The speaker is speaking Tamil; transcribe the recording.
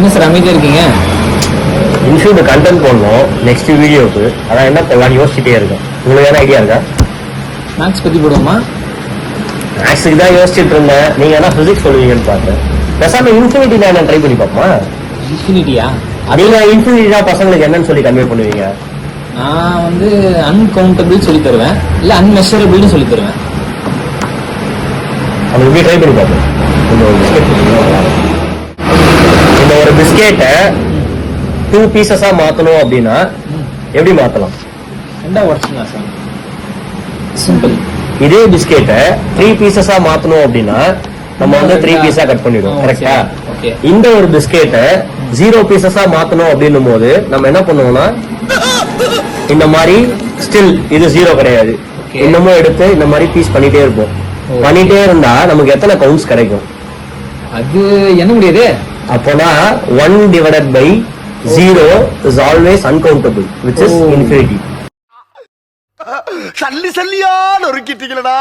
என்ன சார் அமைதியா இருக்கீங்க? இன்ஃபியூட் கண்டென்ட் போடணும் நெக்ஸ்ட் வீடியோக்கு. அதான் என்ன பண்ணலாம் யோசிச்சுட்டே இருக்கேன். உங்களுக்கு என்ன ஐடியா இருக்கா? மேக்ஸ் பத்தி போடுவோமா? மேக்ஸுக்கு தான் யோசிச்சுட்டு இருந்தேன். நீங்க என்ன பிசிக்ஸ் சொல்லுவீங்கன்னு பார்த்தேன். பேசாம இன்ஃபினிட்டி நான் ட்ரை பண்ணி பார்ப்போமா? இன்ஃபினிட்டியா? நீங்க இன்ஃபினிட்டி தான் பசங்களுக்கு என்னன்னு சொல்லி கன்வே பண்ணுவீங்க? நான் வந்து அன்கவுண்டபிள் சொல்லி தருவேன், இல்ல அன்மெஷரபிள்னு சொல்லி தருவேன். அது எப்படி ட்ரை பண்ணி பார்ப்போம். இந்த ஒரு பிஸ்கெட்டை 2 பீசஸா மாத்தணும் அப்படின்னா எப்படி மாத்தலாம்? ரெண்டா உடச்சுங்களா சார்? சிம்பிள். இதே பிஸ்கெட்டை 3 பீசஸா மாத்தணும் அப்படின்னா நம்ம வந்து 3 பீஸா கட் பண்ணிடுவோம். கரெக்டா? இந்த ஒரு பிஸ்கெட்டை 0 பீசஸா மாத்தணும் அப்படின்னும் போது நம்ம என்ன பண்ணுவோம்னா இந்த மாதிரி ஸ்டில் இது 0 கிடையாது, இன்னமும் எடுத்து இந்த மாதிரி பீஸ் பண்ணிட்டே இருப்போம். பண்ணிட்டே இருந்தா நமக்கு எத்தனை கவுண்ட்ஸ் கிடைக்கும்? அது என்ன முடியாது. அப்போனா 1 divided by 0 is always uncountable, which is infinity. சல்லி சல்லியா நொறுக்கிட்டீங்களா?